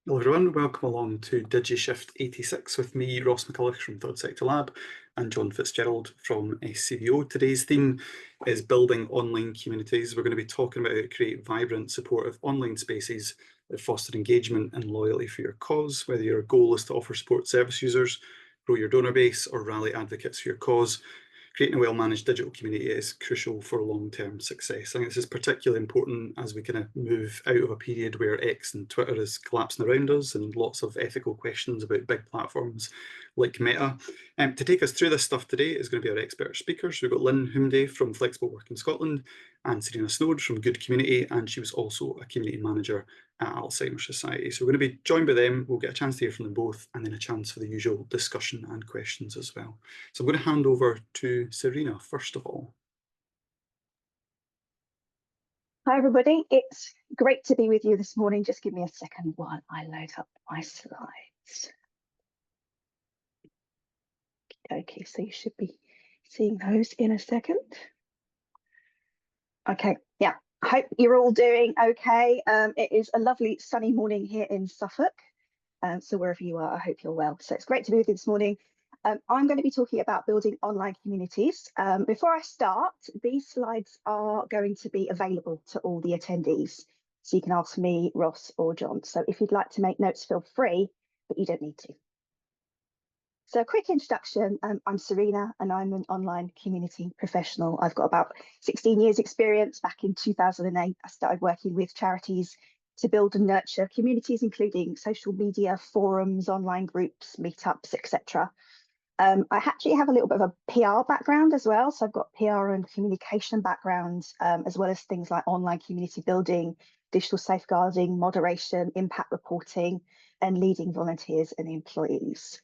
Hello everyone, welcome along to DigiShift 86 with me, Ross McCulloch from Third Sector Lab and John Fitzgerald from SCVO. Today's theme is building online communities. We're going to be talking about how to create vibrant, supportive online spaces that foster engagement and loyalty for your cause, whether your goal is to offer support service users, grow your donor base or rally advocates for your cause. Creating a well-managed digital community is crucial for long-term success. I think this is particularly important as we kind of move out of a period where X and Twitter is collapsing around us and lots of ethical questions about big platforms like Meta. To take us through this stuff today is going to be our expert speakers. We've got Lynne Houmdi from Flexible Work in Scotland and Serena Snoad from Good Community, and she was also a community manager at Alzheimer Society. So we're going to be joined by them. We'll get a chance to hear from them both and then a chance for the usual discussion and questions as well. So I'm going to hand over to Serena first of all. Hi everybody, it's great to be with you this morning. Just give me a second while I load up my slides. Okay, so you should be seeing those in a second. Okay, yeah, I hope you're all doing okay. It is a lovely sunny morning here in Suffolk. So wherever you are, I hope you're well. So it's great to be with you this morning. I'm going to be talking about building online communities. Before I start, these slides are going to be available to all the attendees. So you can ask me, Ross or John. So if you'd like to make notes, feel free, but you don't need to. So a quick introduction, I'm Serena and I'm an online community professional. I've got about 16 years experience. Back in 2008, I started working with charities to build and nurture communities, including social media, forums, online groups, meetups, etc. I actually have a little bit of a PR background as well. So I've got PR and communication background, as well as things like online community building, digital safeguarding, moderation, impact reporting, and leading volunteers and employees.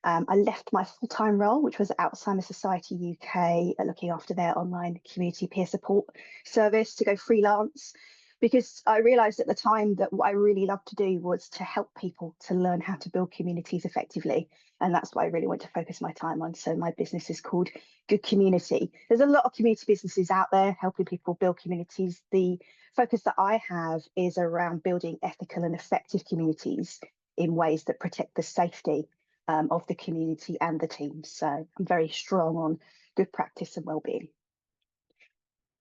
I left my full-time role, which was Alzheimer Society UK, looking after their online community peer support service, to go freelance, because I realised at the time that what I really loved to do was to help people to learn how to build communities effectively. And that's what I really want to focus my time on. So my business is called Good Community. There's a lot of community businesses out there helping people build communities. The focus that I have is around building ethical and effective communities in ways that protect the safety of the community and the team. So I'm very strong on good practice and well-being.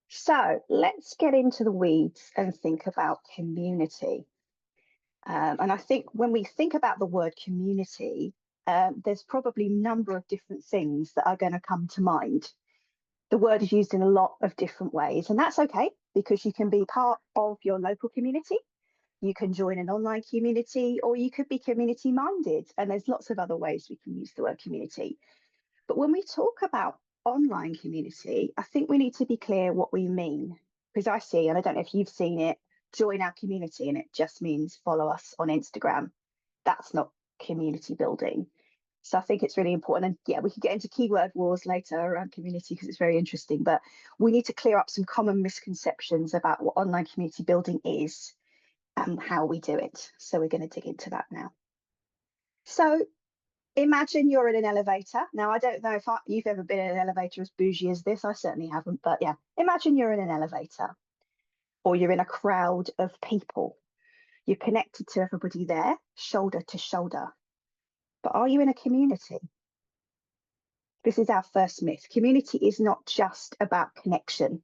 So let's get into the weeds and think about community. And I think when we think about the word community, there's probably a number of different things that are going to come to mind. The word is used in a lot of different ways, and that's okay, because you can be part of your local community, you can join an online community, or you could be community minded. And there's lots of other ways we can use the word community. But when we talk about online community, I think we need to be clear what we mean, because I see, and I don't know if you've seen it, join our community, and it just means follow us on Instagram. That's not community building. So I think it's really important. And yeah, we could get into keyword wars later around community because it's very interesting, but we need to clear up some common misconceptions about what online community building is and how we do it. So we're going to dig into that now. So imagine you're in an elevator. Now, I don't know if you've ever been in an elevator as bougie as this. I certainly haven't. But yeah, imagine you're in an elevator or you're in a crowd of people. You're connected to everybody there, shoulder to shoulder. But are you in a community? This is our first myth. Community is not just about connection,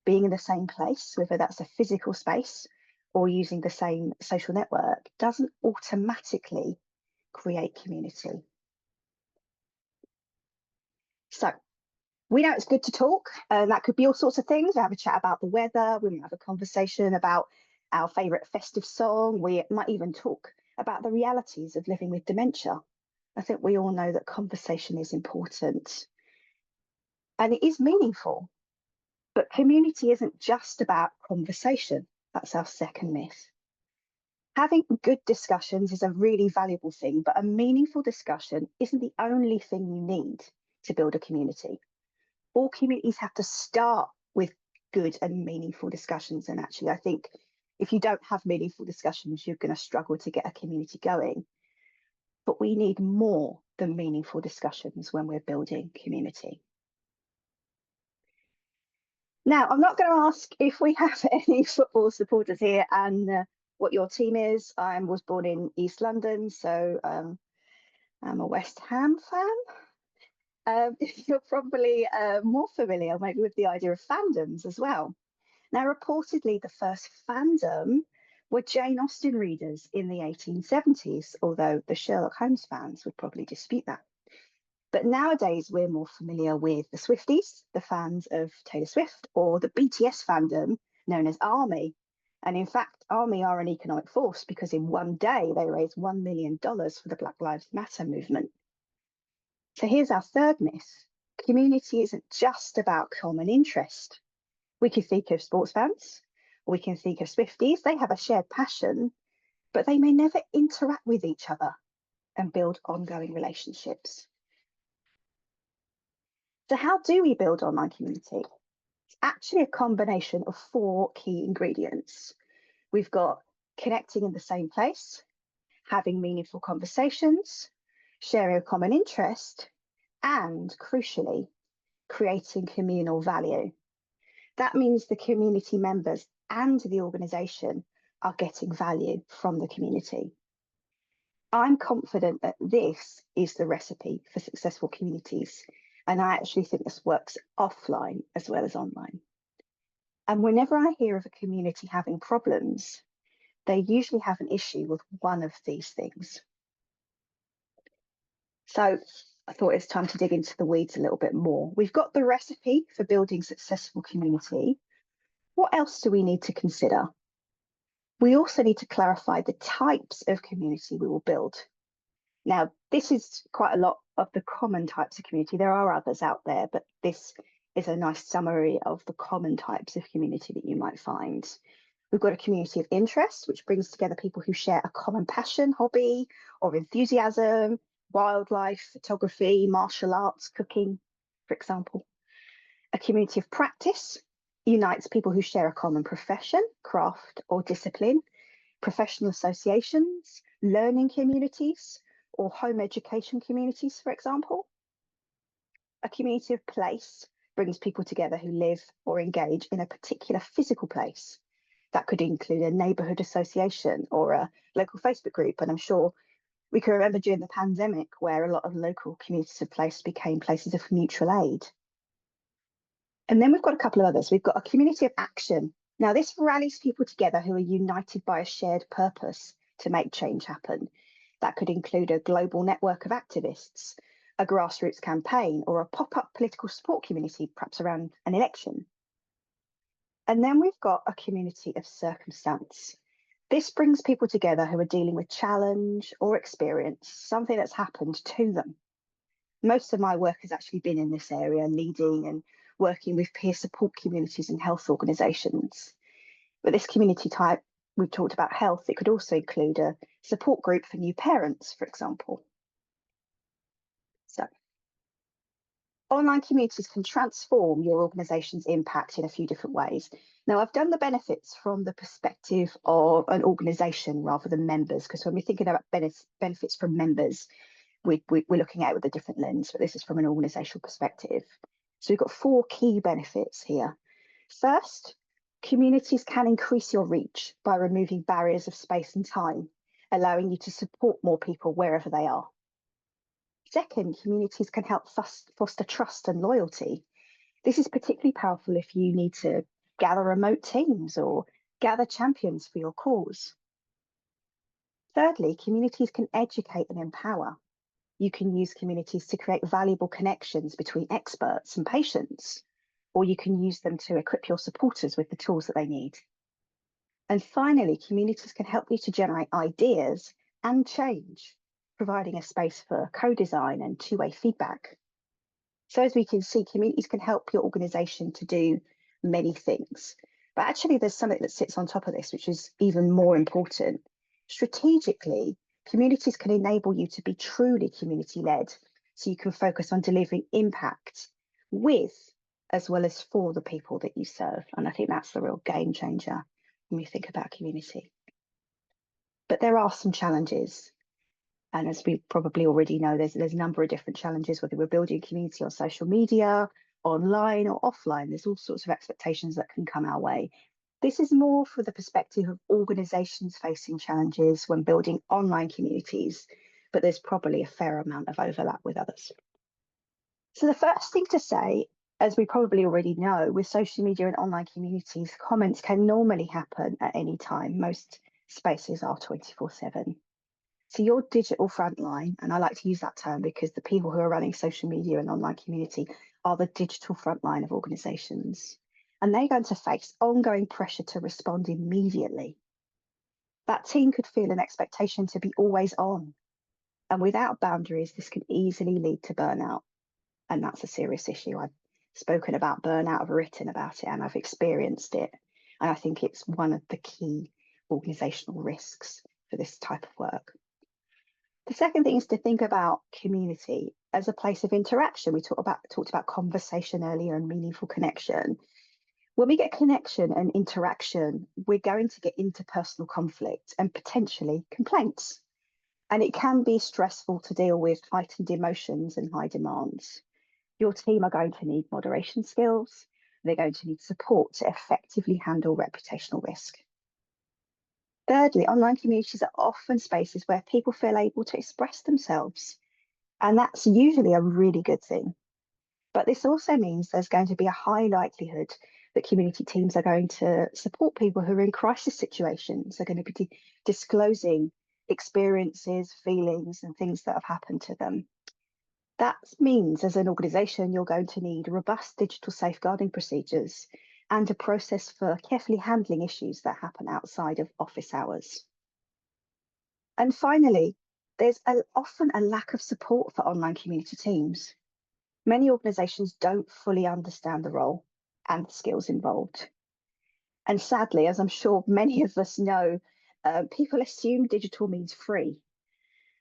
being in the same place, whether that's a physical space or using the same social network, doesn't automatically create community. So we know it's good to talk, and that could be all sorts of things. We have a chat about the weather, we might have a conversation about our favourite festive song, we might even talk about the realities of living with dementia. I think we all know that conversation is important and it is meaningful, but community isn't just about conversation. That's our second myth. Having good discussions is a really valuable thing, but a meaningful discussion isn't the only thing you need to build a community. All communities have to start with good and meaningful discussions. And actually, I think if you don't have meaningful discussions, you're going to struggle to get a community going. But we need more than meaningful discussions when we're building community. Now, I'm not going to ask if we have any football supporters here, and what your team is. I was born in East London, so I'm a West Ham fan. You're probably more familiar maybe with the idea of fandoms as well. Now, reportedly, the first fandom were Jane Austen readers in the 1870s, although the Sherlock Holmes fans would probably dispute that. But nowadays, we're more familiar with the Swifties, the fans of Taylor Swift, or the BTS fandom known as ARMY. And in fact, ARMY are an economic force because in one day they raised $1 million for the Black Lives Matter movement. So here's our third myth. Community isn't just about common interest. We can think of sports fans, or we can think of Swifties. They have a shared passion, but they may never interact with each other and build ongoing relationships. So how do we build online community? It's actually a combination of 4 key ingredients. We've got connecting in the same place, having meaningful conversations, sharing a common interest, and crucially, creating communal value. That means the community members and the organisation are getting value from the community. I'm confident that this is the recipe for successful communities, and I actually think this works offline as well as online. And whenever I hear of a community having problems, they usually have an issue with one of these things. So I thought it's time to dig into the weeds a little bit more. We've got the recipe for building successful community. What else do we need to consider? We also need to clarify the types of community we will build. Now, this is quite a lot of the common types of community. There are others out there, but this is a nice summary of the common types of community that you might find. We've got a community of interest, which brings together people who share a common passion, hobby, or enthusiasm, wildlife, photography, martial arts, cooking, for example. A community of practice unites people who share a common profession, craft, or discipline, professional associations, learning communities, or home education communities, for example. A community of place brings people together who live or engage in a particular physical place. That could include a neighbourhood association or a local Facebook group. And I'm sure we can remember during the pandemic where a lot of local communities of place became places of mutual aid. And then we've got a couple of others. We've got a community of action. Now, this rallies people together who are united by a shared purpose to make change happen. That could include a global network of activists, a grassroots campaign, or a pop-up political support community, perhaps around an election. And then we've got a community of circumstance. This brings people together who are dealing with challenge or experience, something that's happened to them. Most of my work has actually been in this area, leading and working with peer support communities and health organisations. But this community type, we've talked about health, it could also include a support group for new parents, for example. So, online communities can transform your organisation's impact in a few different ways. Now, I've done the benefits from the perspective of an organisation rather than members, because when we're thinking about benefits from members, we're looking at it with a different lens, but this is from an organisational perspective. So we've got 4 key benefits here. First, communities can increase your reach by removing barriers of space and time, allowing you to support more people wherever they are. Second, communities can help foster trust and loyalty. This is particularly powerful if you need to gather remote teams or gather champions for your cause. Thirdly, communities can educate and empower. You can use communities to create valuable connections between experts and patients, or you can use them to equip your supporters with the tools that they need. And finally, communities can help you to generate ideas and change, providing a space for co-design and two-way feedback. So as we can see, communities can help your organisation to do many things. But actually, there's something that sits on top of this, which is even more important. Strategically, communities can enable you to be truly community-led, so you can focus on delivering impact with as well as for the people that you serve. And I think that's the real game changer when we think about community. But there are some challenges. And as we probably already know, there's a number of different challenges, whether we're building a community on social media, online or offline. There's all sorts of expectations that can come our way. This is more for the perspective of organisations facing challenges when building online communities, but there's probably a fair amount of overlap with others. So the first thing to say, as we probably already know, with social media and online communities, comments can normally happen at any time. Most spaces are 24/7. So your digital frontline, and I like to use that term because the people who are running social media and online community are the digital frontline of organisations. And they're going to face ongoing pressure to respond immediately. That team could feel an expectation to be always on. And without boundaries, this can easily lead to burnout. And that's a serious issue. I've spoken about burnout, I've written about it, and I've experienced it. And I think it's one of the key organisational risks for this type of work. The second thing is to think about community as a place of interaction. We talked about conversation earlier and meaningful connection. When we get connection and interaction, we're going to get interpersonal conflict and potentially complaints. And it can be stressful to deal with heightened emotions and high demands. Your team are going to need moderation skills. They're going to need support to effectively handle reputational risk. Thirdly, online communities are often spaces where people feel able to express themselves. And that's usually a really good thing. But this also means there's going to be a high likelihood that community teams are going to support people who are in crisis situations. They're going to be disclosing experiences, feelings, and things that have happened to them. That means as an organisation, you're going to need robust digital safeguarding procedures and a process for carefully handling issues that happen outside of office hours. And finally, there's often a lack of support for online community teams. Many organisations don't fully understand the role and the skills involved. And sadly, as I'm sure many of us know, people assume digital means free,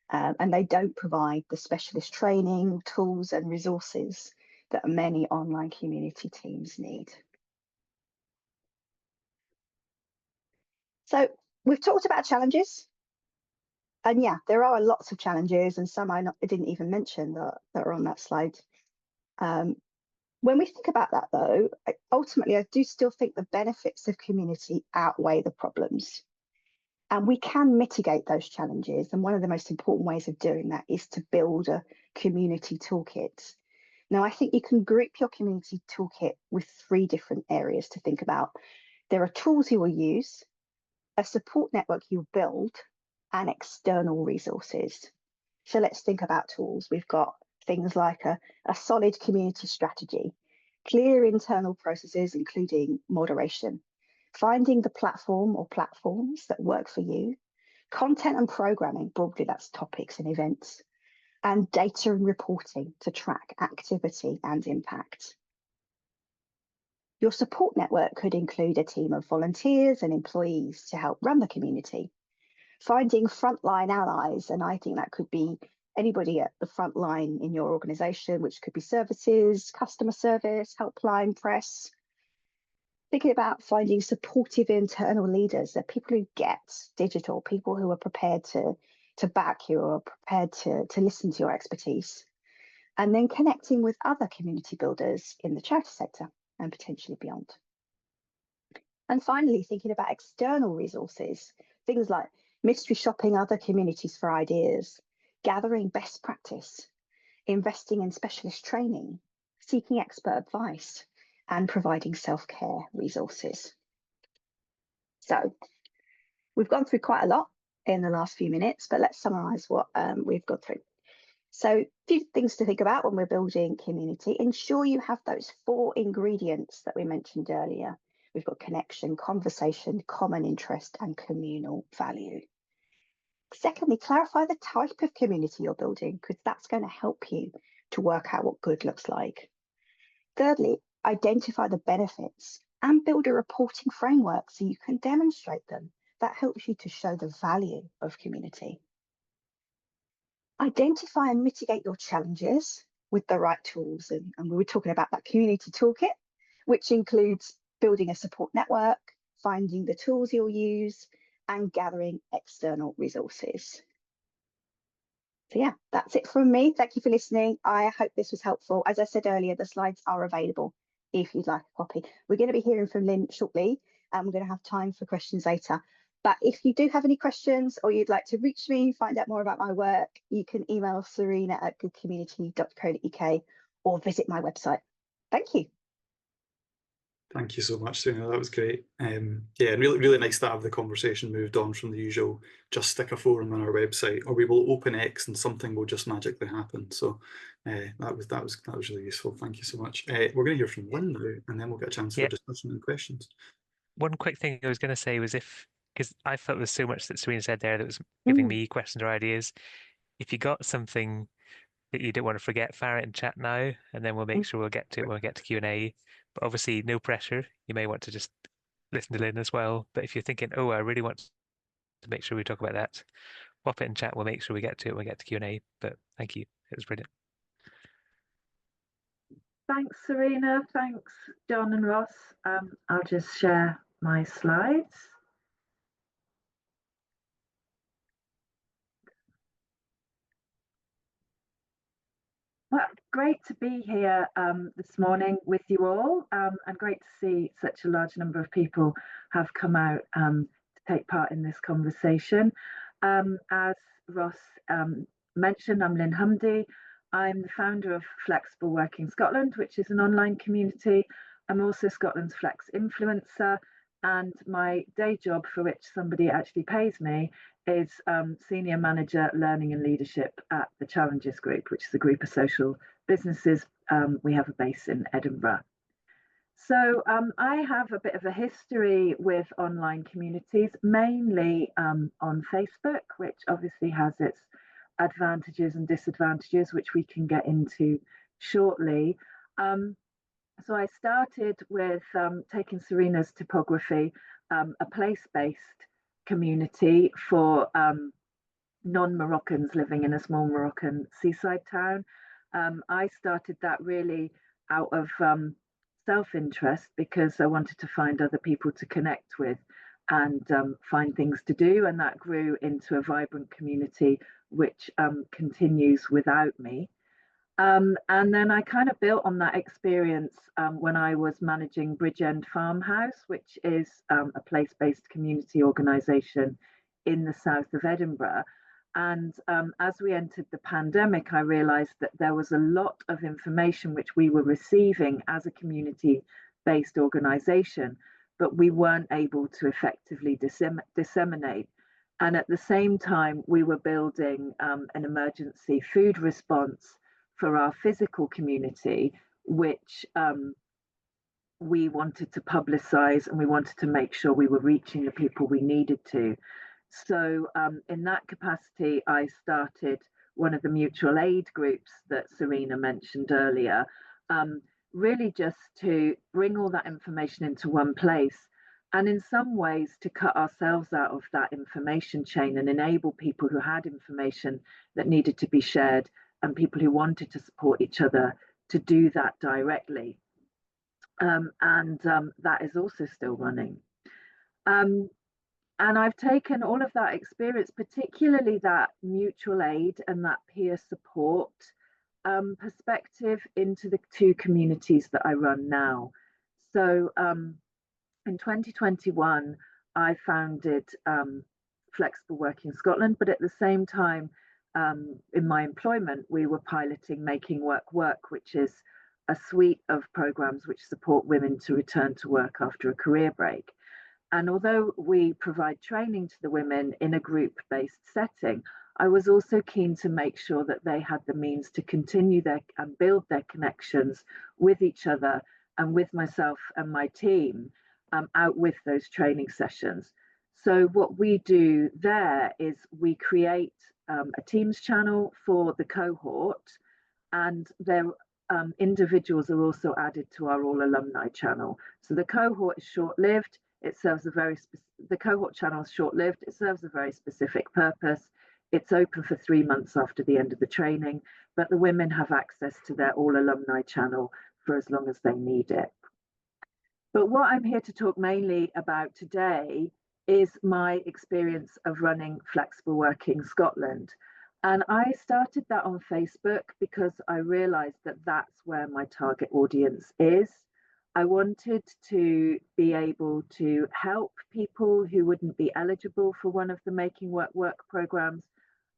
and they don't provide the specialist training, tools and resources that many online community teams need. So we've talked about challenges. And yeah, there are lots of challenges, and some I didn't even mention that are on that slide. When we think about that, though, ultimately, I do still think the benefits of community outweigh the problems. And we can mitigate those challenges. And one of the most important ways of doing that is to build a community toolkit. Now, I think you can group your community toolkit with 3 different areas to think about. There are tools you will use, a support network you'll build, and external resources. So let's think about tools. We've got things like a solid community strategy, clear internal processes, including moderation, finding the platform or platforms that work for you, content and programming, broadly that's topics and events, and data and reporting to track activity and impact. Your support network could include a team of volunteers and employees to help run the community, finding frontline allies, and I think that could be anybody at the front line in your organisation, which could be services, customer service, helpline, press. Thinking about finding supportive internal leaders, that people who get digital, people who are prepared to back you or prepared to listen to your expertise. And then connecting with other community builders in the charity sector and potentially beyond. And finally, thinking about external resources, things like mystery shopping other communities for ideas, gathering best practice, investing in specialist training, seeking expert advice, and providing self-care resources. So we've gone through quite a lot in the last few minutes, but let's summarise what we've gone through. So a few things to think about when we're building community. Ensure you have those 4 ingredients that we mentioned earlier. We've got connection, conversation, common interest, and communal value. Secondly, clarify the type of community you're building, because that's going to help you to work out what good looks like. Thirdly, identify the benefits and build a reporting framework so you can demonstrate them. That helps you to show the value of community. Identify and mitigate your challenges with the right tools. And we were talking about that community toolkit, which includes building a support network, finding the tools you'll use, and gathering external resources. So yeah, that's it from me. Thank you for listening. I hope this was helpful. As I said earlier, the slides are available if you'd like a copy. We're going to be hearing from Lynne shortly, and we're going to have time for questions later. But if you do have any questions or you'd like to reach me, find out more about my work, you can email serena@goodcommunity.co.uk or visit my website. Thank you. Thank you so much, Serena. That was great. Yeah, and really nice to have the conversation moved on from the usual just stick a forum on our website, or we will open X and something will just magically happen. So that was really useful. Thank you so much. We're going to hear from Lynne now, and then we'll get a chance for discussion and questions. One quick thing I was going to say was because I felt there was so much that Serena said there that was giving me questions or ideas. If you got something that you don't want to forget, fire it in chat now, and then we'll make sure we'll get to it when we get to Q&A. But obviously, no pressure. You may want to just listen to Lynne as well. But if you're thinking, oh, I really want to make sure we talk about that, pop it in chat. We'll make sure we get to it when we get to Q&A. But thank you. It was brilliant. Thanks, Serena. Thanks, John and Ross. I'll just share my slides. Well, great to be here this morning with you all, and great to see such a large number of people have come out to take part in this conversation. As Ross mentioned, I'm Lynne Houmdi. I'm the founder of Flexible Working Scotland, which is an online community. I'm also Scotland's Flex influencer, and my day job, for which somebody actually pays me, is Senior Manager Learning and Leadership at the Challenges Group, which is a group of social businesses. We have a base in Edinburgh. So I have a bit of a history with online communities, mainly on Facebook, which obviously has its advantages and disadvantages, which we can get into shortly. So I started with taking Serena's typography, a place-based community for non-Moroccans living in a small Moroccan seaside town. I started that really out of self-interest because I wanted to find other people to connect with and find things to do, and that grew into a vibrant community which continues without me. And then I kind of built on that experience when I was managing Bridgend Farmhouse, which is a place-based community organisation in the south of Edinburgh. And as we entered the pandemic, I realised that there was a lot of information which we were receiving as a community-based organisation, but we weren't able to effectively disseminate. And at the same time, we were building an emergency food response for our physical community, which we wanted to publicise, and we wanted to make sure we were reaching the people we needed to. So in that capacity, I started one of the mutual aid groups that Serena mentioned earlier, really just to bring all that information into one place, and in some ways to cut ourselves out of that information chain and enable people who had information that needed to be shared and people who wanted to support each other to do that directly. That is also still running. And I've taken all of that experience, particularly that mutual aid and that peer support perspective, into the two communities that I run now. So in 2021, I founded Flexible Working Scotland, but at the same time, in my employment, we were piloting Making Work Work, which is a suite of programs which support women to return to work after a career break. And although we provide training to the women in a group-based setting, I was also keen to make sure that they had the means to continue and build their connections with each other and with myself and my team out with those training sessions. So what we do there is we create a Teams channel for the cohort, and their individuals are also added to our all alumni channel. So the cohort is short-lived. It serves the cohort channel is short-lived. It serves a very specific purpose. It's open for 3 months after the end of the training, but the women have access to their all alumni channel for as long as they need it. But what I'm here to talk mainly about today is my experience of running Flexible Working Scotland. And I started that on Facebook because I realised that that's where my target audience is. I wanted to be able to help people who wouldn't be eligible for one of the Making Work programs.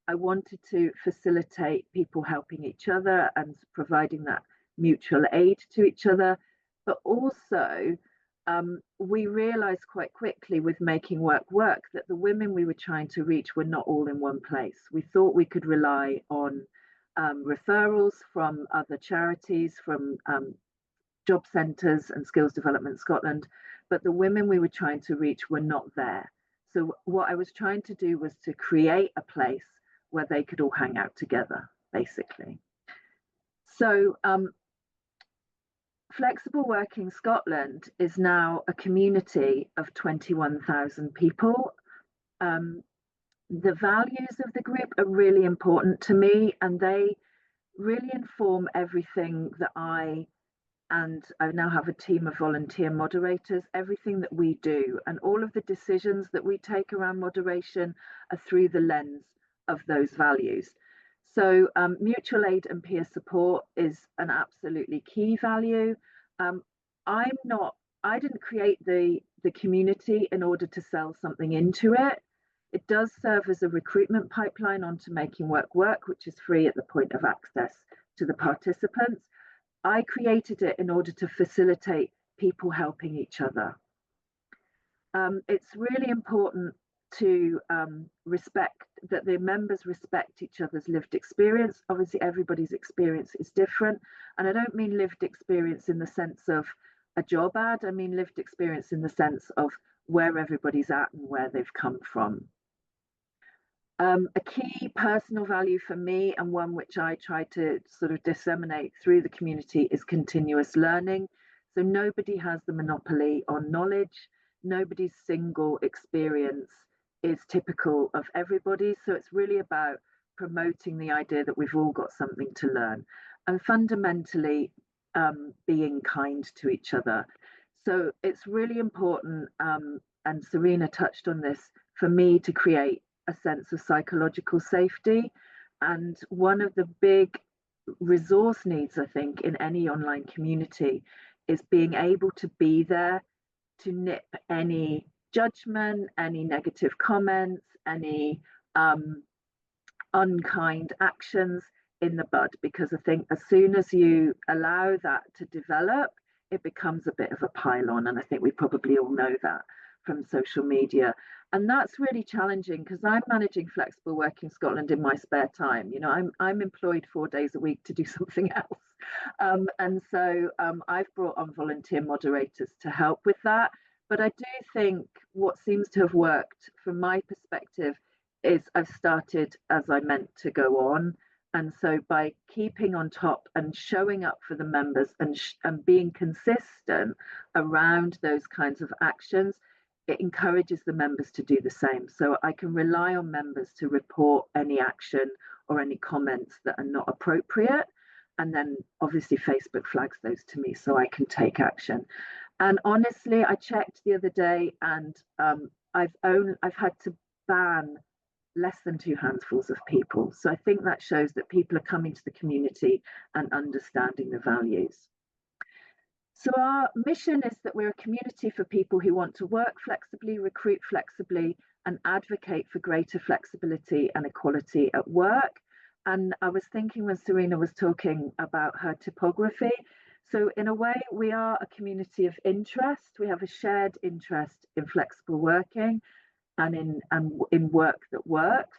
I wanted to facilitate people helping each other and providing that mutual aid to each other. But also, we realized quite quickly with Making Work that the women we were trying to reach were not all in one place. We thought we could rely on referrals from other charities, from job centres and Skills Development Scotland, but the women we were trying to reach were not there. So what I was trying to do was to create a place where they could all hang out together, basically. So Flexible Working Scotland is now a community of 21,000 people. The values of the group are really important to me, and they really inform everything that and I now have a team of volunteer moderators, everything that we do, and all of the decisions that we take around moderation are through the lens of those values. So mutual aid and peer support is an absolutely key value. I didn't create the community in order to sell something into it. It does serve as a recruitment pipeline onto Making Work, which is free at the point of access to the participants. I created it in order to facilitate people helping each other. It's really important to respect that the members respect each other's lived experience. Obviously, everybody's experience is different. And I don't mean lived experience in the sense of a job ad. I mean lived experience in the sense of where everybody's at and where they've come from. A key personal value for me, and one which I try to sort of disseminate through the community, is continuous learning. So nobody has the monopoly on knowledge. Nobody's single experience is typical of everybody. So it's really about promoting the idea that we've all got something to learn, and fundamentally being kind to each other. So it's really important, and Serena touched on this, for me to create a sense of psychological safety. And one of the big resource needs, I think, in any online community is being able to be there to nip any judgment, any negative comments, any unkind actions in the bud. Because I think as soon as you allow that to develop, it becomes a bit of a pile-on. And I think we probably all know that from social media. And that's really challenging, because I'm managing Flexible Working Scotland in my spare time. You know, I'm employed 4 days a week to do something else. And so I've brought on volunteer moderators to help with that. But I do think what seems to have worked from my perspective is I've started as I meant to go on. And so by keeping on top and showing up for the members and being consistent around those kinds of actions, it encourages the members to do the same. So I can rely on members to report any action or any comments that are not appropriate. And then obviously Facebook flags those to me so I can take action. And honestly, I checked the other day, and I've had to ban less than 2 handfuls of people. So I think that shows that people are coming to the community and understanding the values. So our mission is that we're a community for people who want to work flexibly, recruit flexibly, and advocate for greater flexibility and equality at work. And I was thinking when Serena was talking about her typography, so in a way, we are a community of interest. We have a shared interest in flexible working and in work that works.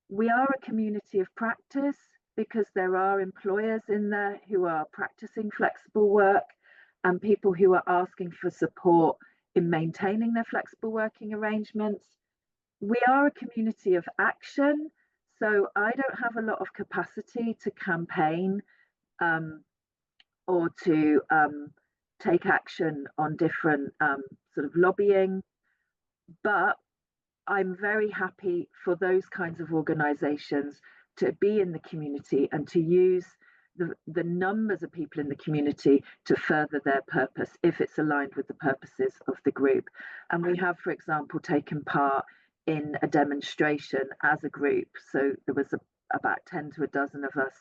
We are a community of practice, because there are employers in there who are practicing flexible work, and people who are asking for support in maintaining their flexible working arrangements. We are a community of action, so I don't have a lot of capacity to campaign or to take action on different sort of lobbying, but I'm very happy for those kinds of organisations to be in the community and to use the numbers of people in the community to further their purpose if it's aligned with the purposes of the group. And we have, for example, taken part in a demonstration as a group. So there was about 10 to a dozen of us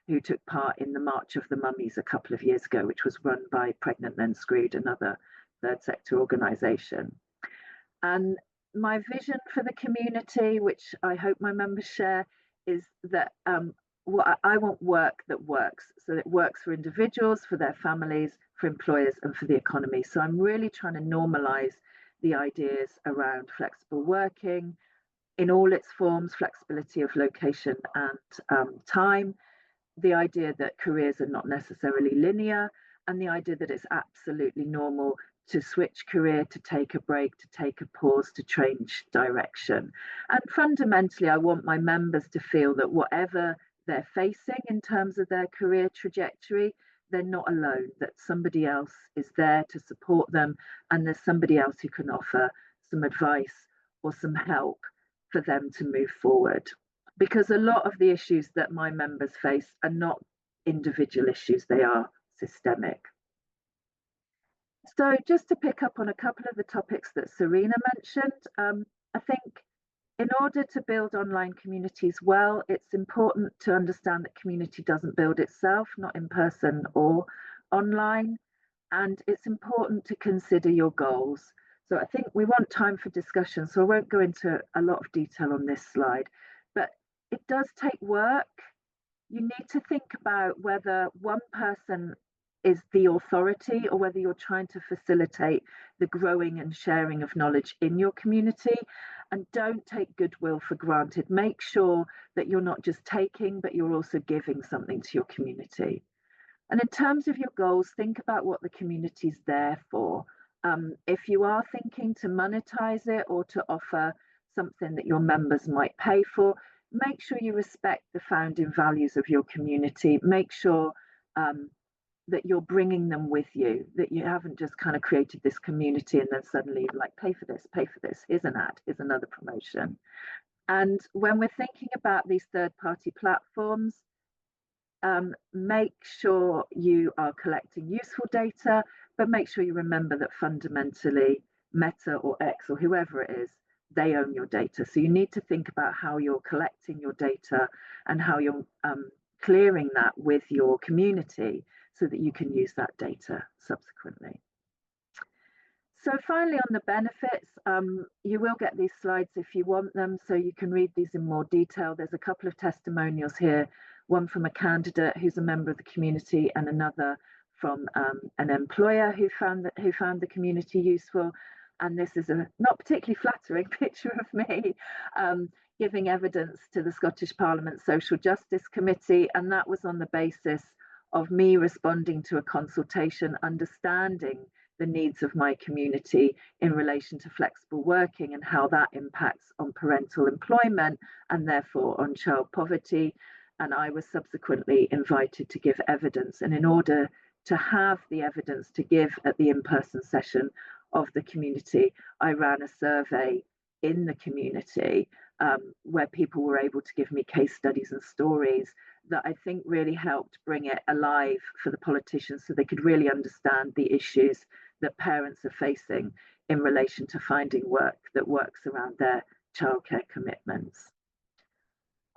who took part in the March of the Mummies a couple of years ago, which was run by Pregnant Then Screwed, another third sector organisation. And my vision for the community, which I hope my members share, is that what I want work that works, so that it works for individuals, for their families, for employers, and for the economy. So I'm really trying to normalise the ideas around flexible working in all its forms, flexibility of location and time, the idea that careers are not necessarily linear, and the idea that it's absolutely normal to switch career, to take a break, to take a pause, to change direction. And fundamentally, I want my members to feel that whatever they're facing in terms of their career trajectory, they're not alone, that somebody else is there to support them, and there's somebody else who can offer some advice or some help for them to move forward. Because a lot of the issues that my members face are not individual issues, they are systemic. So just to pick up on a couple of the topics that Serena mentioned, I think in order to build online communities well, it's important to understand that community doesn't build itself, not in person or online. And it's important to consider your goals. So I think we want time for discussion, so I won't go into a lot of detail on this slide, but it does take work. You need to think about whether one person is the authority or whether you're trying to facilitate the growing and sharing of knowledge in your community. And don't take goodwill for granted. Make sure that you're not just taking, but you're also giving something to your community. And in terms of your goals, think about what the community's there for. If you are thinking to monetize it or to offer something that your members might pay for, make sure you respect the founding values of your community. Make sure that you're bringing them with you, that you haven't just kind of created this community and then suddenly like, pay for this, here's an ad, here's another promotion. And when we're thinking about these third-party platforms, make sure you are collecting useful data, but make sure you remember that fundamentally Meta or X or whoever it is, they own your data. So you need to think about how you're collecting your data and how you're clearing that with your community so that you can use that data subsequently. So finally, on the benefits, you will get these slides if you want them, so you can read these in more detail. There's a couple of testimonials here, one from a candidate who's a member of the community and another from an employer who found the community useful. And this is a not particularly flattering picture of me giving evidence to the Scottish Parliament Social Justice Committee, and that was on the basis of me responding to a consultation, understanding the needs of my community in relation to flexible working and how that impacts on parental employment and therefore on child poverty. And I was subsequently invited to give evidence. And in order to have the evidence to give at the in-person session of the community, I ran a survey in the community where people were able to give me case studies and stories that I think really helped bring it alive for the politicians so they could really understand the issues that parents are facing in relation to finding work that works around their childcare commitments.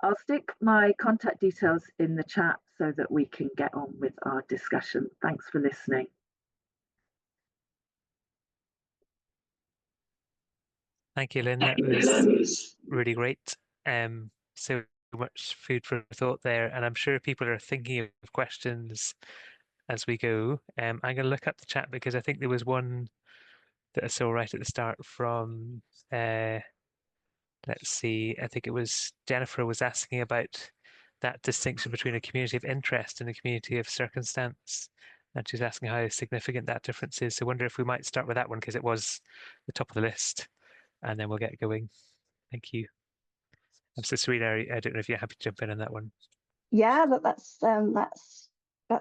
I'll stick my contact details in the chat so that we can get on with our discussion. Thanks for listening. Thank you, Lynne. That was really great. So much food for thought there, and I'm sure people are thinking of questions as we go. I'm going to look up the chat because I think there was one that I saw right at the start from, let's see, I think it was Jennifer was asking about that distinction between a community of interest and a community of circumstance. And she's asking how significant that difference is. So I wonder if we might start with that one because it was the top of the list, and then we'll get going. Thank you. So Serena, I don't know if you're happy to jump in on that one. Yeah, that's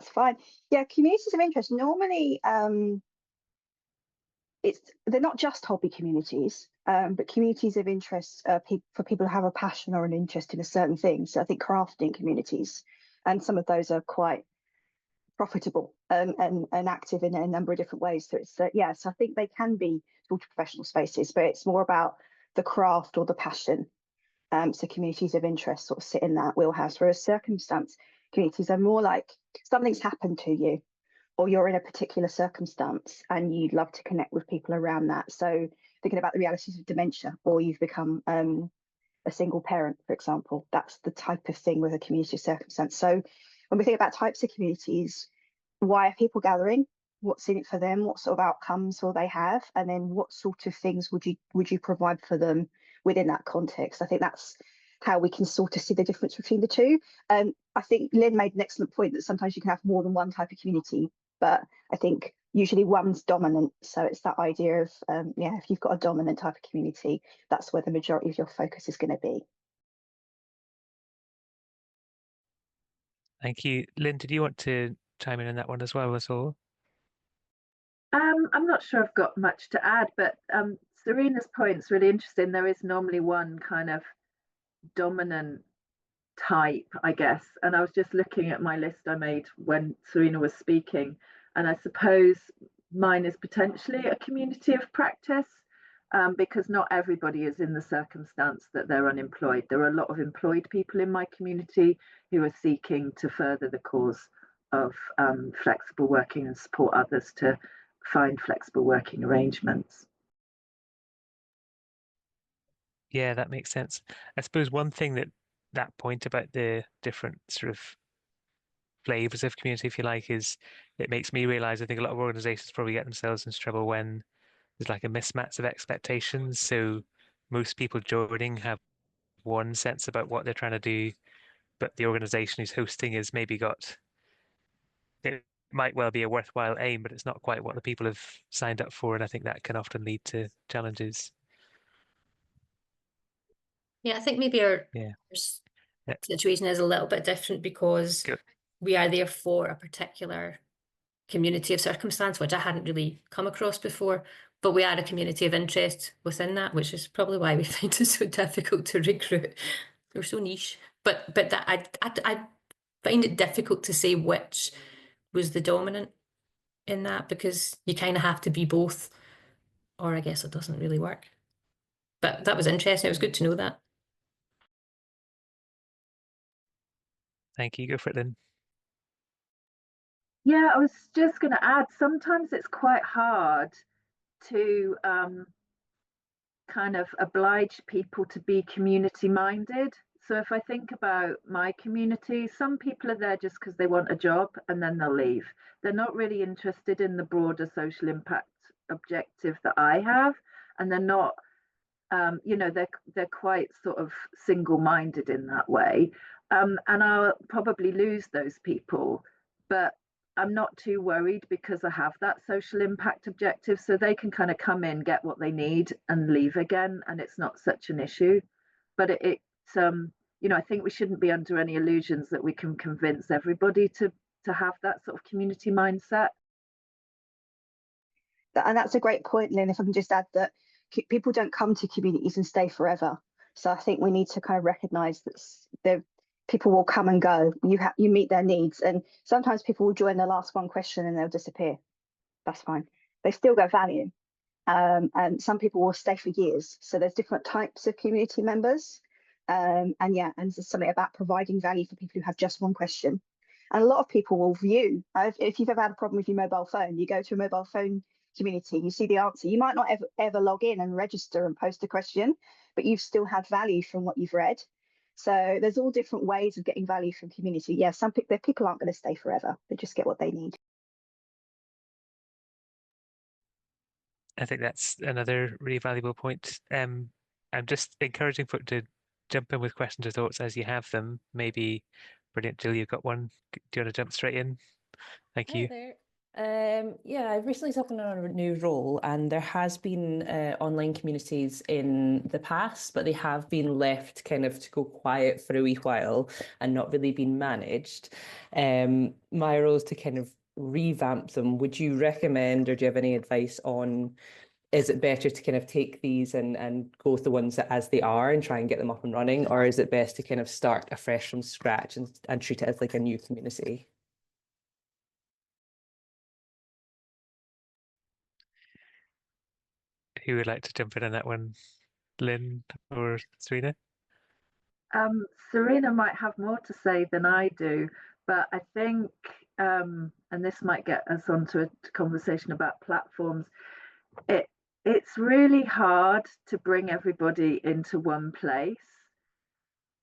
fine. Yeah, communities of interest normally they're not just hobby communities, but communities of interest for people who have a passion or an interest in a certain thing. So I think crafting communities, and some of those are quite profitable and active in a number of different ways. So it's so I think they can be sort of professional spaces, but it's more about the craft or the passion. So communities of interest sort of sit in that wheelhouse, whereas circumstance communities are more like something's happened to you, or you're in a particular circumstance and you'd love to connect with people around that. So thinking about the realities of dementia, or you've become a single parent, for example, that's the type of thing with a community circumstance. So when we think about types of communities, why are people gathering? What's in it for them? What sort of outcomes will they have? And then what sort of things would you provide for them within that context? I think that's how we can sort of see the difference between the two. I think Lynne made an excellent point that sometimes you can have more than one type of community, but I think usually one's dominant. So it's that idea of, if you've got a dominant type of community, that's where the majority of your focus is going to be. Thank you. Lynne, did you want to chime in on that one as well at all? I'm not sure I've got much to add, but Serena's point's really interesting. There is normally one kind of dominant type, I guess. And I was just looking at my list I made when Serena was speaking, and I suppose mine is potentially a community of practice, because not everybody is in the circumstance that they're unemployed. There are a lot of employed people in my community who are seeking to further the cause of flexible working and support others to find flexible working arrangements. Yeah, that makes sense. I suppose one thing that point about the different sort of flavors of community, if you like, is it makes me realize I think a lot of organizations probably get themselves into trouble when there's like a mismatch of expectations. So most people joining have one sense about what they're trying to do, but the organization who's hosting has maybe got, it might well be a worthwhile aim, but it's not quite what the people have signed up for. And I think that can often lead to challenges. Yeah, I think maybe our Yeah. situation is a little bit different because we are there for a particular community of circumstance, which I hadn't really come across before. But we are a community of interest within that, which is probably why we find it so difficult to recruit. We're so niche. But that I find it difficult to say which was the dominant in that, because you kind of have to be both, or I guess it doesn't really work. But that was interesting. It was good to know that. Thank you. Go for it, Lynne. Yeah, I was just going to add, sometimes it's quite hard to kind of oblige people to be community minded. So if I think about my community, some people are there just because they want a job and then they'll leave. They're not really interested in the broader social impact objective that I have, and they're not, they're quite sort of single-minded in that way. And I'll probably lose those people, but I'm not too worried because I have that social impact objective, so they can kind of come in, get what they need and leave again, and it's not such an issue. But I think we shouldn't be under any illusions that we can convince everybody to have that sort of community mindset. And that's a great point, Lynne. If I can just add that people don't come to communities and stay forever. So I think we need to kind of recognise that people will come and go. You meet their needs, and sometimes people will join the last one question and they'll disappear. That's fine. They still got value, and some people will stay for years. So there's different types of community members, and there's something about providing value for people who have just one question. And a lot of people will view. If you've ever had a problem with your mobile phone, you go to a mobile phone community, you see the answer. You might not ever log in and register and post a question, but you've still had value from what you've read. So there's all different ways of getting value from community. Yeah, some people aren't going to stay forever. They just get what they need. I think that's another really valuable point. I'm just encouraging folk to jump in with questions or thoughts as you have them. Maybe, brilliant, Jill, you've got one. Do you want to jump straight in? Thank you. Hi there. I've recently taken on a new role, and there has been online communities in the past, but they have been left kind of to go quiet for a wee while and not really been managed. My role is to kind of revamp them. Would you recommend, or do you have any advice on, is it better to kind of take these and go with the ones as they are and try and get them up and running, or is it best to kind of start afresh from scratch and treat it as like a new community? Who would like to jump in on that one, Lynne or Serena? Serena might have more to say than I do, But I think, and this might get us onto a conversation about platforms, it's really hard to bring everybody into one place.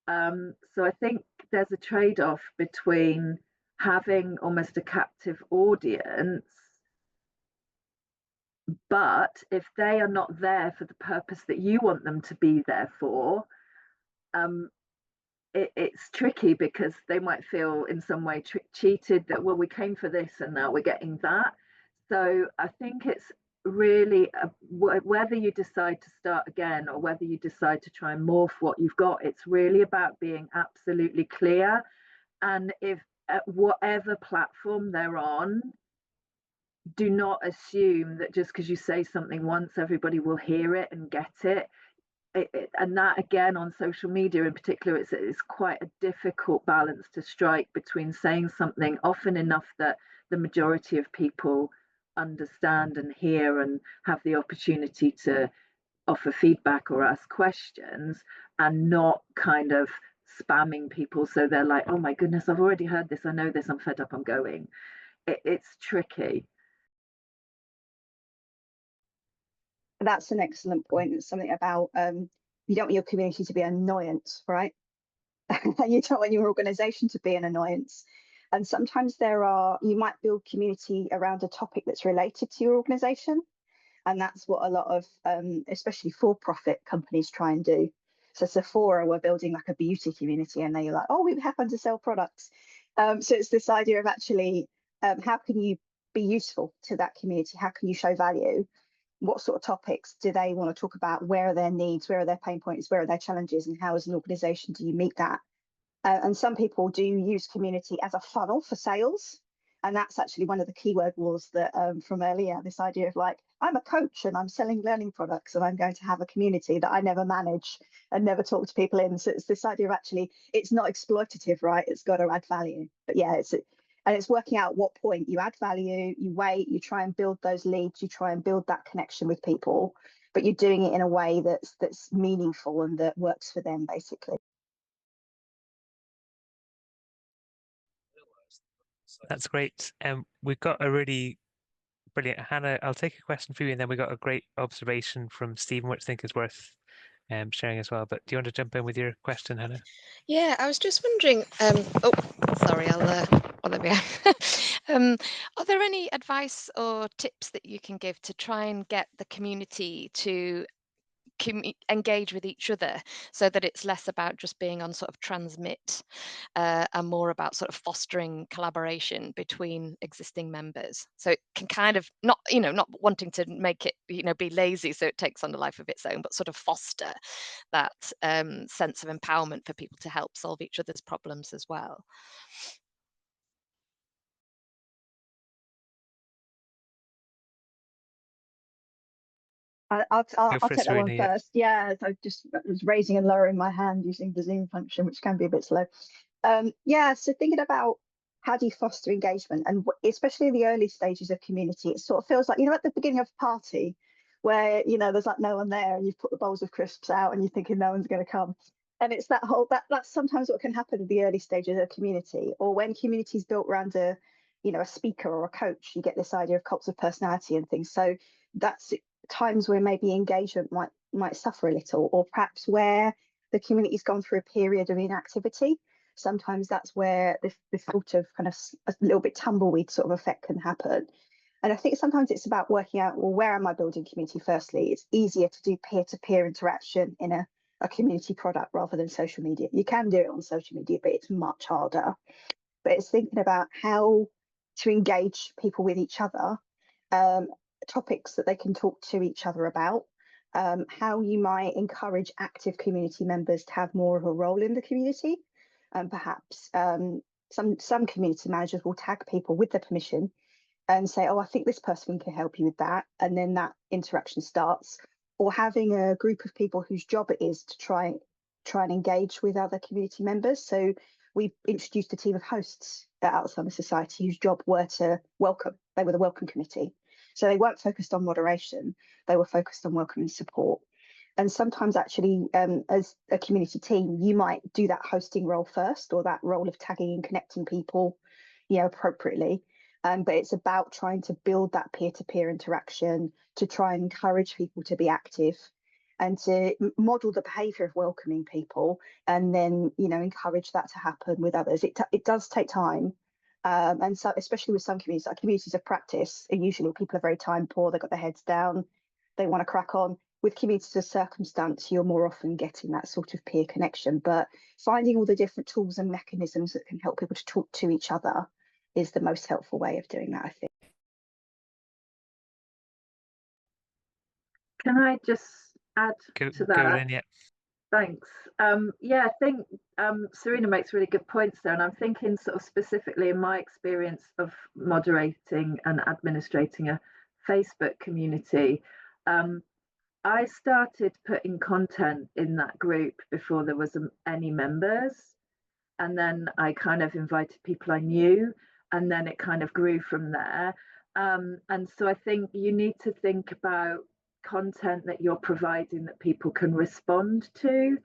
So I think there's a trade-off between having almost a captive audience, but if they are not there for the purpose that you want them to be there for, it's tricky, because they might feel in some way cheated, that, well, we came for this and now we're getting that. So I think it's really whether you decide to start again or whether you decide to try and morph what you've got, it's really about being absolutely clear. And if at whatever platform they're on, do not assume that just because you say something once, everybody will hear it and get it. And that, again, on social media in particular, it's quite a difficult balance to strike between saying something often enough that the majority of people understand and hear and have the opportunity to offer feedback or ask questions, and not kind of spamming people so they're like, oh my goodness, I've already heard this, I know this, I'm fed up, I'm going. It's tricky. That's an excellent point. It's something about you don't want your community to be an annoyance, right? You don't want your organization to be an annoyance. And sometimes you might build community around a topic that's related to your organization. And that's what a lot of, especially for-profit companies try and do. So Sephora were building like a beauty community, and they're like, oh, we happen to sell products. So it's this idea of actually, how can you be useful to that community? How can you show value? What sort of topics do they want to talk about? Where are their needs? Where are their pain points? Where are their challenges? And how, as an organization, do you meet that? And some people do use community as a funnel for sales. And that's actually one of the keyword wars that from earlier, this idea of like, I'm a coach and I'm selling learning products and I'm going to have a community that I never manage and never talk to people in. So it's this idea of actually, it's not exploitative, right? It's got to add value. But yeah, it's working out at what point you add value, you wait, you try and build those leads, you try and build that connection with people, but you're doing it in a way that's meaningful and that works for them, basically. That's great. We've got a really brilliant, Hannah, I'll take a question for you, and then we got a great observation from Stephen, which I think is worth sharing as well. But do you want to jump in with your question, Hannah? Yeah, I was just wondering, oh, sorry, there we are. Are there any advice or tips that you can give to try and get the community to engage with each other, so that it's less about just being on sort of transmit and more about sort of fostering collaboration between existing members? So it can kind of not wanting to make it be lazy so it takes on a life of its own, but sort of foster that sense of empowerment for people to help solve each other's problems as well. I'll take that one first. Yeah, so I was raising and lowering my hand using the Zoom function, which can be a bit slow. Yeah, so thinking about how do you foster engagement, and especially in the early stages of community, it sort of feels like, at the beginning of a party where, there's like no one there and you've put the bowls of crisps out and you're thinking no one's going to come. And it's that's sometimes what can happen in the early stages of community, or when community is built around a speaker or a coach, you get this idea of cults of personality and things. So that's times where maybe engagement might suffer a little, or perhaps where the community's gone through a period of inactivity. Sometimes that's where this sort of kind of a little bit tumbleweed sort of effect can happen. And I think sometimes it's about working out, well, where am I building community? Firstly, it's easier to do peer-to-peer interaction in a community product rather than social media. You can do it on social media, but it's much harder. But it's thinking about how to engage people with each other, topics that they can talk to each other about, how you might encourage active community members to have more of a role in the community. And perhaps some community managers will tag people with their permission and say, oh, I think this person can help you with that. And then that interaction starts. Or having a group of people whose job it is to try and engage with other community members. So we introduced a team of hosts at Alzheimer Society whose job were to welcome. They were the welcome committee. So they weren't focused on moderation. They were focused on welcome and support. And sometimes actually, as a community team, you might do that hosting role first, or that role of tagging and connecting people, appropriately. But it's about trying to build that peer-to-peer interaction, to try and encourage people to be active and to model the behavior of welcoming people, and then, encourage that to happen with others. It does take time. And so, especially with some communities, like communities of practice, usually people are very time poor, they've got their heads down, they want to crack on. With communities of circumstance, you're more often getting that sort of peer connection, but finding all the different tools and mechanisms that can help people to talk to each other is the most helpful way of doing that, I think. Can I just add to that? Go in, yeah. Thanks. Yeah, I think Serena makes really good points there, and I'm thinking sort of specifically in my experience of moderating and administrating a Facebook community. I started putting content in that group before there was any members, and then I kind of invited people I knew, and then it kind of grew from there. And so I think you need to think about content that you're providing that people can respond to.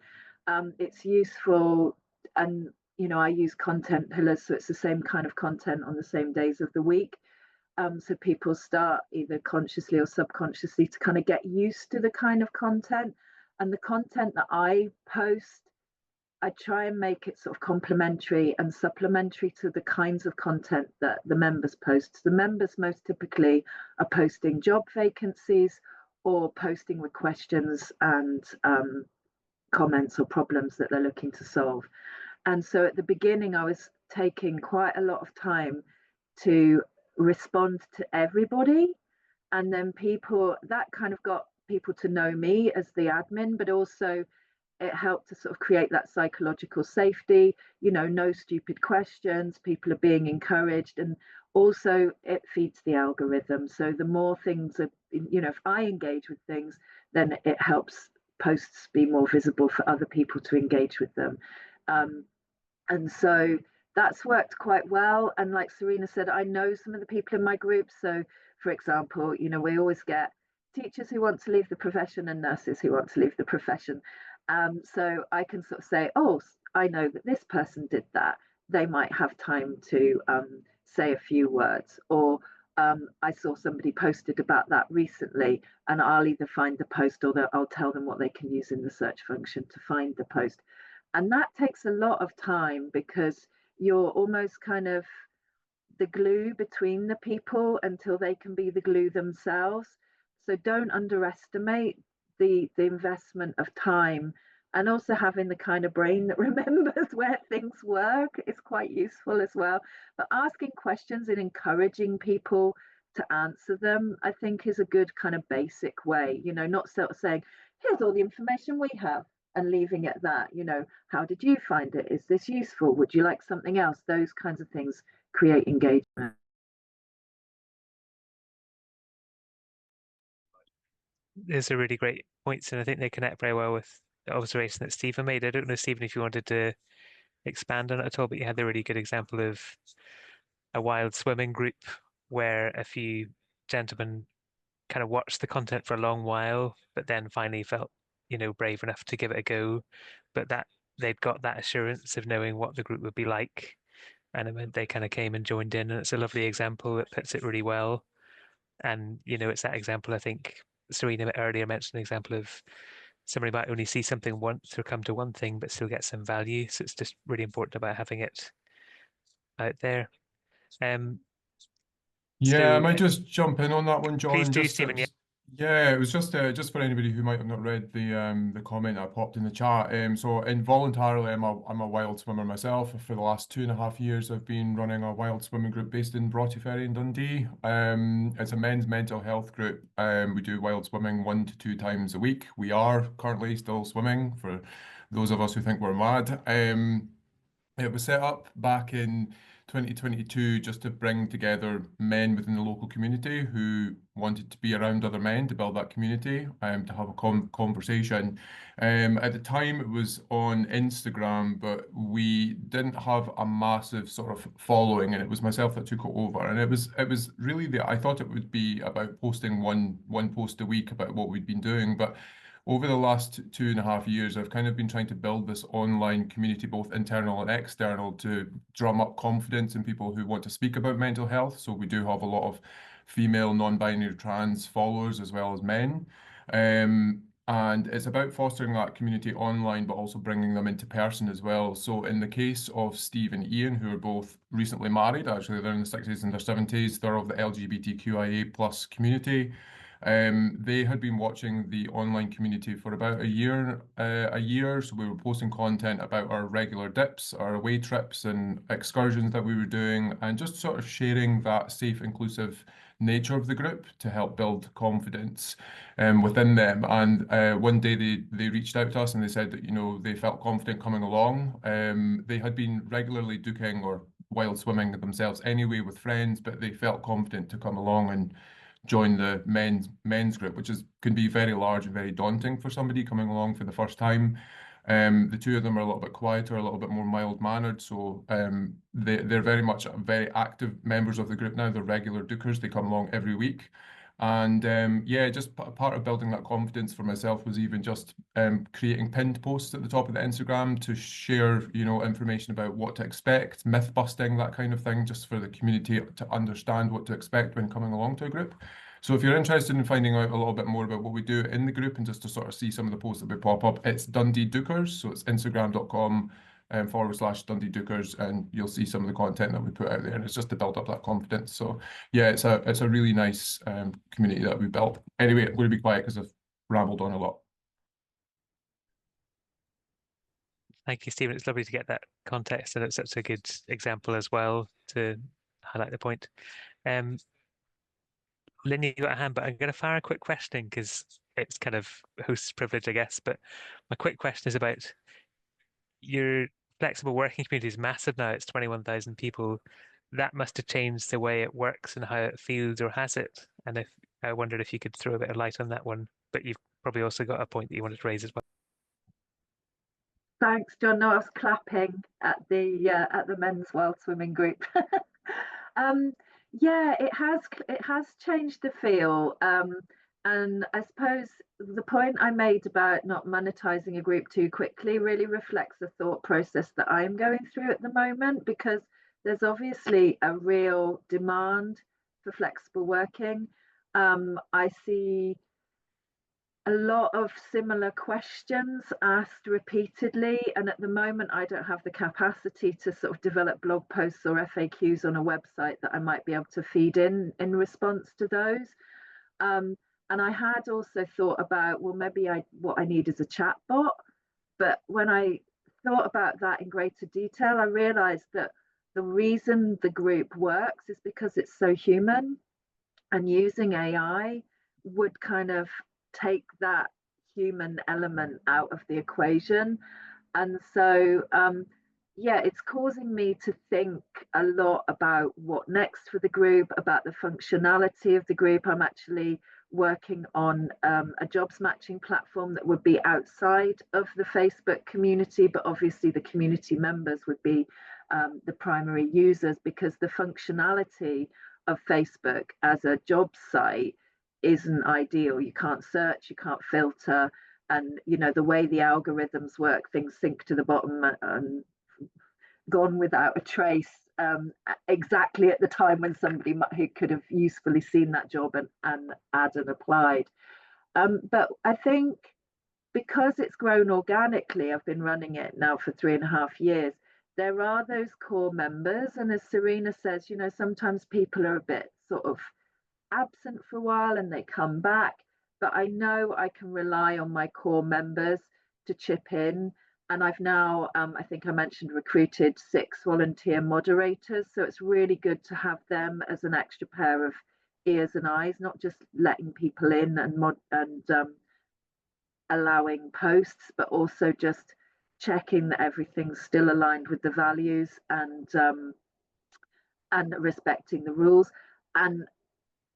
It's useful, and I use content pillars, so it's the same kind of content on the same days of the week. So people start either consciously or subconsciously to kind of get used to the kind of content. And the content that I post, I try and make it sort of complementary and supplementary to the kinds of content that the members post. The members most typically are posting job vacancies or posting with questions and comments or problems that they're looking to solve. And so at the beginning, I was taking quite a lot of time to respond to everybody. And then that kind of got people to know me as the admin, but also it helped to sort of create that psychological safety, no stupid questions, people are being encouraged, and also it feeds the algorithm. So the more things are, if I engage with things, then it helps posts be more visible for other people to engage with them. And so that's worked quite well. And like Serena said, I know some of the people in my group. So for example, we always get teachers who want to leave the profession and nurses who want to leave the profession. So I can sort of say, oh, I know that this person did that. They might have time to say a few words, or I saw somebody posted about that recently, and I'll either find the post or I'll tell them what they can use in the search function to find the post. And that takes a lot of time because you're almost kind of the glue between the people until they can be the glue themselves. So don't underestimate the investment of time, and also having the kind of brain that remembers where things work is quite useful as well. But asking questions and encouraging people to answer them, I think, is a good kind of basic way, not sort of saying, here's all the information we have, and leaving it at that. How did you find it? Is this useful? Would you like something else? Those kinds of things create engagement. Those are really great points, and I think they connect very well with the observation that Stephen made. I don't know, Stephen, if you wanted to expand on it at all, but you had a really good example of a wild swimming group where a few gentlemen kind of watched the content for a long while, but then finally felt, brave enough to give it a go. But that they'd got that assurance of knowing what the group would be like, and it meant they kind of came and joined in. And it's a lovely example that puts it really well. And it's that example, I think Serena earlier mentioned an example of somebody might only see something once or come to one thing, but still get some value. So it's just really important about having it out there. Yeah, I might just jump in on that one, John. Please do, Stephen. Yeah, it was just for anybody who might have not read the comment I popped in the chat. So involuntarily, I'm a wild swimmer myself. For the last 2.5 years, I've been running a wild swimming group based in Broughty in Dundee. It's a men's mental health group. We do wild swimming 1 to 2 times a week. We are currently still swimming for those of us who think we're mad. It was set up back in 2022 just to bring together men within the local community who wanted to be around other men to build that community, to have a conversation. At the time it was on Instagram, but we didn't have a massive sort of following, and it was myself that took it over. And it was really I thought it would be about posting one post a week about what we'd been doing, but over the last 2.5 years, I've kind of been trying to build this online community, both internal and external, to drum up confidence in people who want to speak about mental health. So we do have a lot of female, non-binary, trans followers as well as men. And it's about fostering that community online, but also bringing them into person as well. So in the case of Steve and Ian, who are both recently married, actually they're in the 60s and their 70s, they're of the LGBTQIA plus community. They had been watching the online community for about a year. So we were posting content about our regular dips, our away trips and excursions that we were doing, and just sort of sharing that safe, inclusive nature of the group to help build confidence within them. And one day they reached out to us and they said that, you know, they felt confident coming along. They had been regularly duking or wild swimming themselves anyway with friends, but they felt confident to come along and join the men's group, which can be very large and very daunting for somebody coming along for the first time. The two of them are a little bit quieter, a little bit more mild-mannered, so they're very much very active members of the group now. They're regular dukers. They come along every week. And yeah, just part of building that confidence for myself was even just creating pinned posts at the top of the Instagram to share, you know, information about what to expect, myth busting, that kind of thing, just for the community to understand what to expect when coming along to a group. So if you're interested in finding out a little bit more about what we do in the group and just to sort of see some of the posts that we pop up, it's Dundee Dukers. So it's instagram.com/Dundee Dukers, and you'll see some of the content that we put out there, and it's just to build up that confidence. So yeah, it's a really nice community that we built. Anyway, I'm going to be quiet because I've rambled on a lot. Thank you, Stephen. It's lovely to get that context, and it's such a good example as well to highlight the point. Lynne, you got a hand, but I'm going to fire a quick question because it's kind of host's privilege, I guess. But my quick question is about your flexible working community is massive now. It's 21,000 people. That must have changed the way it works and how it feels, or has it? And if I wondered if you could throw a bit of light on that one. But you've probably also got a point that you wanted to raise as well. Thanks, John. No, I was clapping at the men's wild swimming group. Yeah, it has changed the feel. And I suppose the point I made about not monetizing a group too quickly really reflects the thought process that I'm going through at the moment, because there's obviously a real demand for flexible working. I see a lot of similar questions asked repeatedly, and at the moment I don't have the capacity to sort of develop blog posts or FAQs on a website that I might be able to feed in response to those. And I had also thought about, well, maybe what I need is a chat bot. But when I thought about that in greater detail, I realized that the reason the group works is because it's so human, and using AI would kind of take that human element out of the equation. And so yeah, it's causing me to think a lot about what next for the group, about the functionality of the group. I'm actually working on a jobs matching platform that would be outside of the Facebook community, but obviously the community members would be the primary users, because the functionality of Facebook as a job site isn't ideal. You can't search, you can't filter, and you know the way the algorithms work, things sink to the bottom and gone without a trace exactly at the time when somebody who could have usefully seen that job and applied. But I think because it's grown organically, I've been running it now for 3.5 years, there are those core members, and as Serena says, you know, sometimes people are a bit sort of absent for a while and they come back, but I know I can rely on my core members to chip in. And I've now, I think I mentioned, recruited 6 volunteer moderators. So it's really good to have them as an extra pair of ears and eyes, not just letting people in and allowing posts, but also just checking that everything's still aligned with the values and respecting the rules. And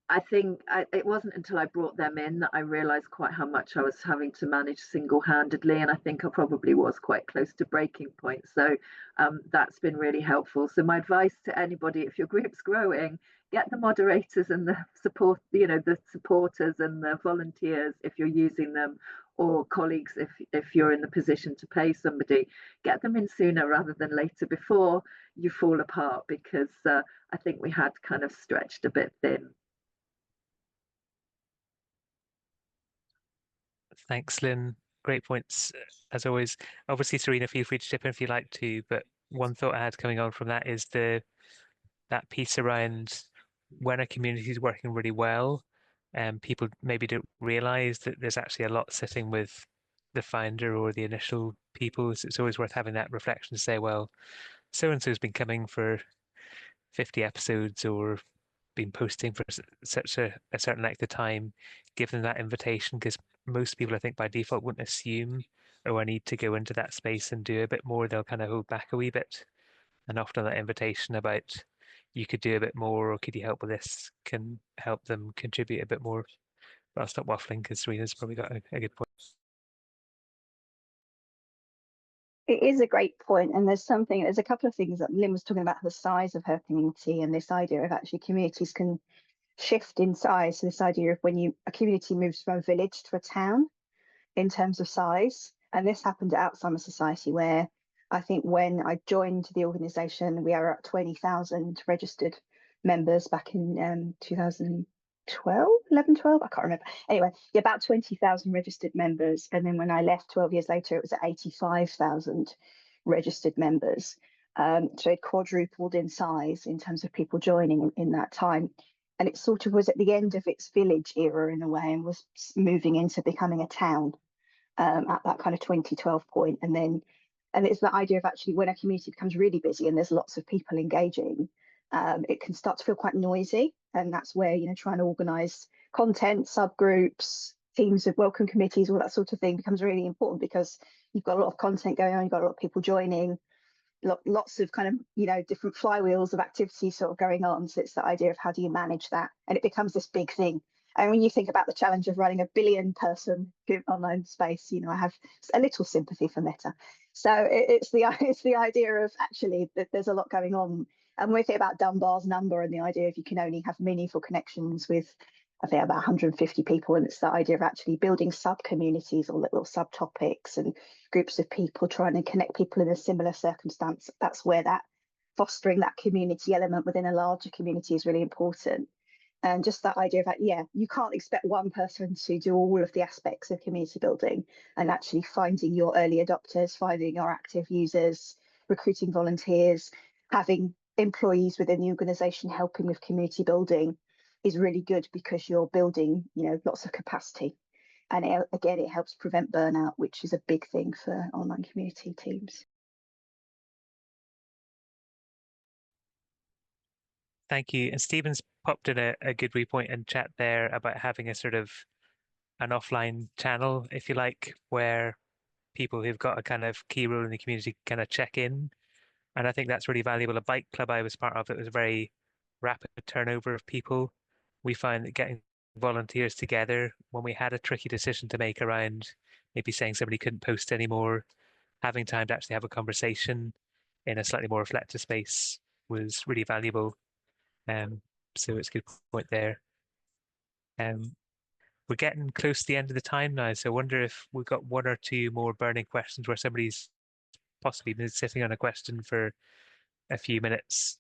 I think it wasn't until I brought them in that I realized quite how much I was having to manage single-handedly, and I think I probably was quite close to breaking point. So that's been really helpful. So my advice to anybody, if your group's growing, get the moderators and the support, you know, the supporters and the volunteers if you're using them, or colleagues, if you're in the position to pay somebody, get them in sooner rather than later before you fall apart, because I think we had kind of stretched a bit thin. Thanks, Lynn. Great points, as always. Obviously, Serena, feel free to chip in if you like to, but one thought I had coming on from that is that piece around when a community is working really well, and people maybe don't realize that there's actually a lot sitting with the founder or the initial people. So it's always worth having that reflection to say, well, so and so's been coming for 50 episodes or been posting for such a certain length of time. Give them that invitation, because most people, I think, by default wouldn't assume, oh, I need to go into that space and do a bit more. They'll kind of hold back a wee bit. And often that invitation about you could do a bit more or could you help with this can help them contribute a bit more. But I'll stop waffling because Serena's probably got a good point. It is a great point, and there's a couple of things that Lynn was talking about, the size of her community and this idea of actually communities can shift in size. So this idea of when a community moves from a village to a town in terms of size, and this happened at Alzheimer Society, where I think when I joined the organisation, we are at 20,000 registered members back in 11, 12, I can't remember. Anyway, yeah, about 20,000 registered members. And then when I left 12 years later, it was at 85,000 registered members. So it quadrupled in size in terms of people joining in that time. And it sort of was at the end of its village era in a way, and was moving into becoming a town at that kind of 2012 point. And it's that idea of actually when a community becomes really busy and there's lots of people engaging, it can start to feel quite noisy. And that's where, trying to organise content, subgroups, teams of welcome committees, all that sort of thing becomes really important, because you've got a lot of content going on, you've got a lot of people joining, lots of kind of, different flywheels of activity sort of going on. So it's the idea of how do you manage that? And it becomes this big thing. And when you think about the challenge of running a 1 billion person online space, I have a little sympathy for Meta. So it's the idea of actually that there's a lot going on. And when we think about Dunbar's number and the idea of you can only have meaningful connections with, I think, about 150 people, and it's the idea of actually building sub-communities or little subtopics and groups of people trying to connect people in a similar circumstance. That's where that fostering that community element within a larger community is really important. And just that idea of you can't expect one person to do all of the aspects of community building, and actually finding your early adopters, finding your active users, recruiting volunteers, having employees within the organisation helping with community building is really good, because you're building, lots of capacity. And it helps prevent burnout, which is a big thing for online community teams. Thank you. And Stephen's popped in a good wee point in chat there about having a sort of an offline channel, if you like, where people who've got a kind of key role in the community kind of check in. And I think that's really valuable. A bike club I was part of, it was a very rapid turnover of people. We found that getting volunteers together when we had a tricky decision to make around maybe saying somebody couldn't post anymore, having time to actually have a conversation in a slightly more reflective space was really valuable. So it's a good point there. We're getting close to the end of the time now, so I wonder if we've got one or two more burning questions where somebody's possibly been sitting on a question for a few minutes.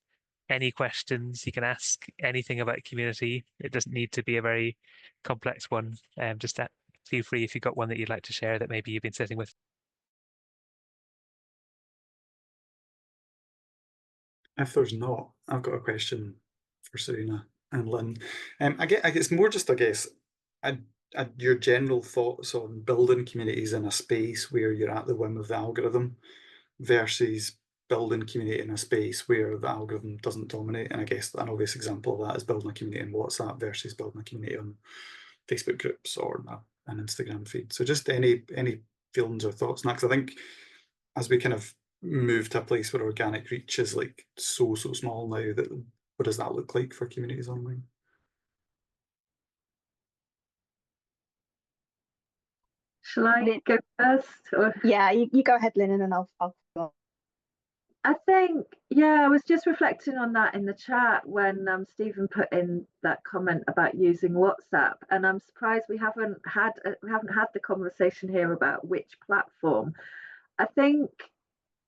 Any questions you can ask, anything about community. It doesn't need to be a very complex one. Just feel free if you've got one that you'd like to share that maybe you've been sitting with. If there's not, I've got a question for Serena and Lynn. I guess it's more just, your general thoughts on building communities in a space where you're at the whim of the algorithm versus building community in a space where the algorithm doesn't dominate. And I guess an obvious example of that is building a community in WhatsApp versus building a community on Facebook groups or an Instagram feed. So just any feelings or thoughts on that, because I think as we kind of move to a place where organic reach is like so small now, that what does that look like for communities online? Shall I go first? Or? Yeah, you go ahead, Lynn, and then I'll go on. I think, yeah, I was just reflecting on that in the chat when Stephen put in that comment about using WhatsApp, and I'm surprised we haven't had the conversation here about which platform. I think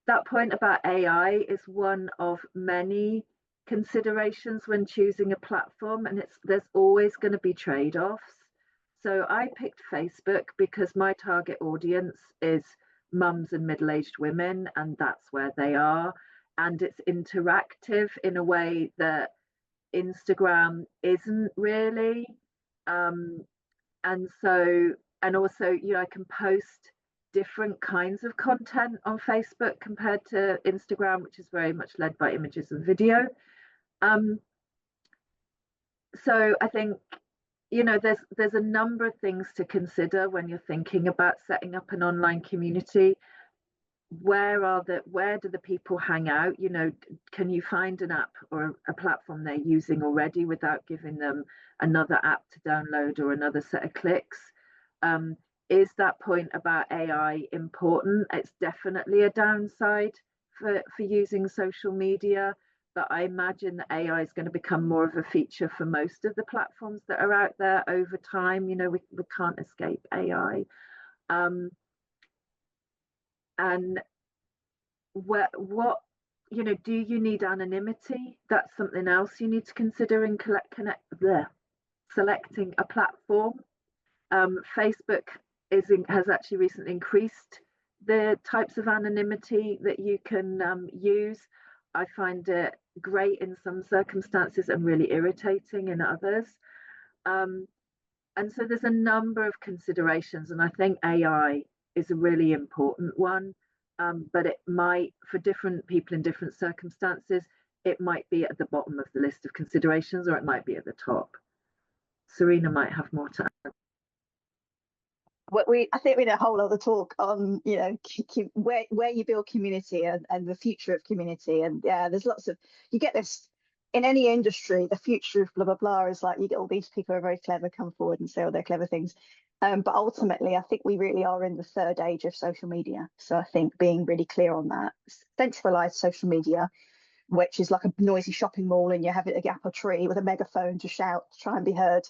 that point about AI is one of many considerations when choosing a platform, and there's always going to be trade-offs. So I picked Facebook because my target audience is mums and middle-aged women, and that's where they are. And it's interactive in a way that Instagram isn't really. And also, you know, I can post different kinds of content on Facebook compared to Instagram, which is very much led by images and video. So I think, you know, there's a number of things to consider when you're thinking about setting up an online community. Where do the people hang out? You know, can you find an app or a platform they're using already without giving them another app to download or another set of clicks? Is that point about AI important? It's definitely a downside for using social media, but I imagine that AI is going to become more of a feature for most of the platforms that are out there over time. You know, we can't escape AI. And what, you know, do you need anonymity? That's something else you need to consider in selecting a platform. Facebook has actually recently increased the types of anonymity that you can use. I find it great in some circumstances and really irritating in others. And so there's a number of considerations, and I think AI is a really important one. But it might, for different people in different circumstances, it might be at the bottom of the list of considerations, or it might be at the top. Serena might have more to add. I think we need a whole other talk on, you know, where you build community and the future of community. And yeah, there's lots of, you get this in any industry, the future of blah, blah, blah is like, you get all these people who are very clever come forward and say all their clever things. But ultimately, I think we really are in the third age of social media. So I think being really clear on that, centralized social media, which is like a noisy shopping mall and you have it a gap or tree with a megaphone to shout, to try and be heard.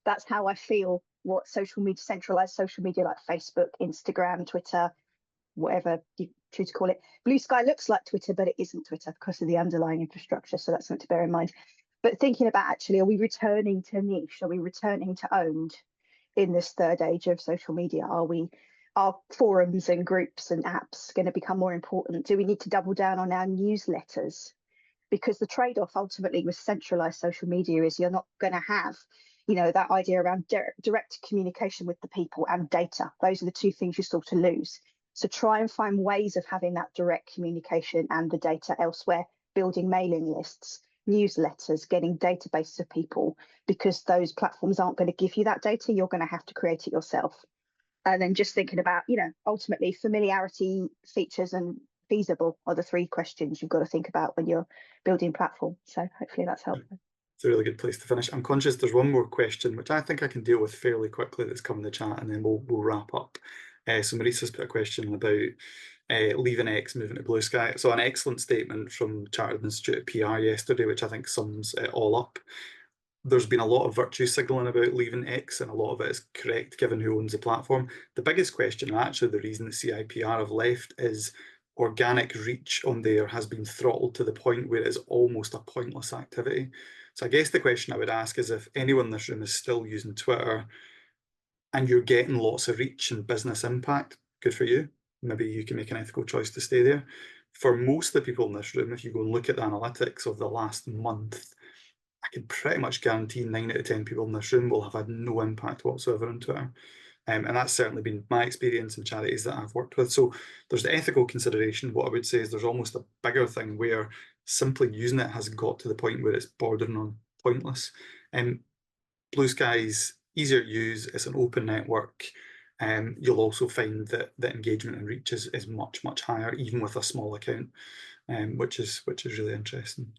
That's how I feel what social media, centralized social media like Facebook, Instagram, Twitter, whatever you choose to call it. Blue Sky looks like Twitter, but it isn't Twitter because of the underlying infrastructure. So that's something to bear in mind. But thinking about actually, are we returning to niche? Are we returning to owned in this third age of social media? Are forums and groups and apps going to become more important? Do we need to double down on our newsletters? Because the trade-off ultimately with centralized social media is you're not going to have, you know, that idea around direct communication with the people and data. Those are the two things you sort of lose. So try and find ways of having that direct communication and the data elsewhere, building mailing lists, newsletters, getting databases of people, because those platforms aren't going to give you that data. You're going to have to create it yourself. And then just thinking about, you know, ultimately familiarity, features and feasible are the three questions you've got to think about when you're building platform. So hopefully that's helpful. It's a really good place to finish. I'm conscious there's one more question, which I think I can deal with fairly quickly, that's come in the chat, and then we'll wrap up. So Maurice's put a question about leaving X, moving to Blue Sky. So an excellent statement from Chartered Institute of PR yesterday, which I think sums it all up. There's been a lot of virtue signalling about leaving X, and a lot of it is correct given who owns the platform. The biggest question, and actually the reason the CIPR have left, is organic reach on there has been throttled to the point where it is almost a pointless activity. So I guess the question I would ask is, if anyone in this room is still using Twitter and you're getting lots of reach and business impact, good for you. Maybe you can make an ethical choice to stay there. For most of the people in this room, if you go and look at the analytics of the last month, I can pretty much guarantee 9 out of 10 people in this room will have had no impact whatsoever on Twitter. And that's certainly been my experience in charities that I've worked with. So there's the ethical consideration. What I would say is there's almost a bigger thing where simply using it has got to the point where it's bordering on pointless. Blue Sky's easier to use, it's an open network. You'll also find that the engagement and reach is much, much higher, even with a small account, which is really interesting.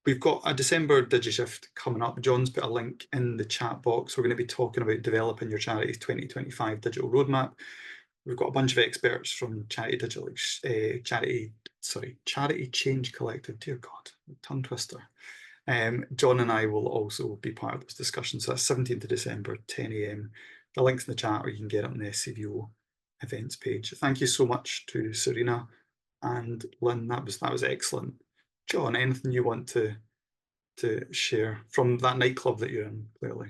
We've got a December DigiShift coming up. John's put a link in the chat box. We're going to be talking about developing your charity's 2025 digital roadmap. We've got a bunch of experts from Charity Charity Change Collective. Dear God, tongue twister. John and I will also be part of this discussion. So that's 17th of December, 10 AM. The link's in the chat, or you can get it on the SCVO events page. Thank you so much to Serena and Lynne. That was excellent. John, anything you want to share from that nightclub that you're in, clearly?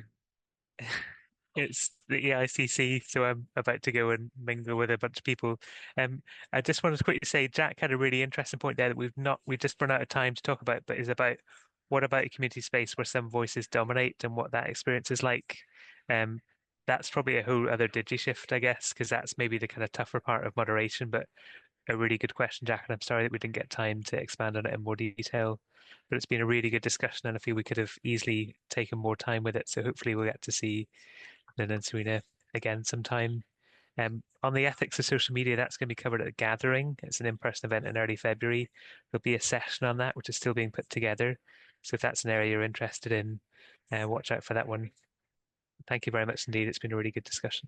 It's the EICC, so I'm about to go and mingle with a bunch of people. I just wanted to quickly say Jack had a really interesting point there that we've just run out of time to talk about, but is about what about a community space where some voices dominate and what that experience is like. That's probably a whole other DigiShift, I guess, because that's maybe the kind of tougher part of moderation, but a really good question, Jack, and I'm sorry that we didn't get time to expand on it in more detail. But it's been a really good discussion, and I feel we could have easily taken more time with it. So hopefully we'll get to see Lynne and Serena again sometime. On the ethics of social media, that's going to be covered at a gathering. It's an in-person event in early February. There'll be a session on that, which is still being put together. So if that's an area you're interested in, watch out for that one. Thank you very much indeed. It's been a really good discussion.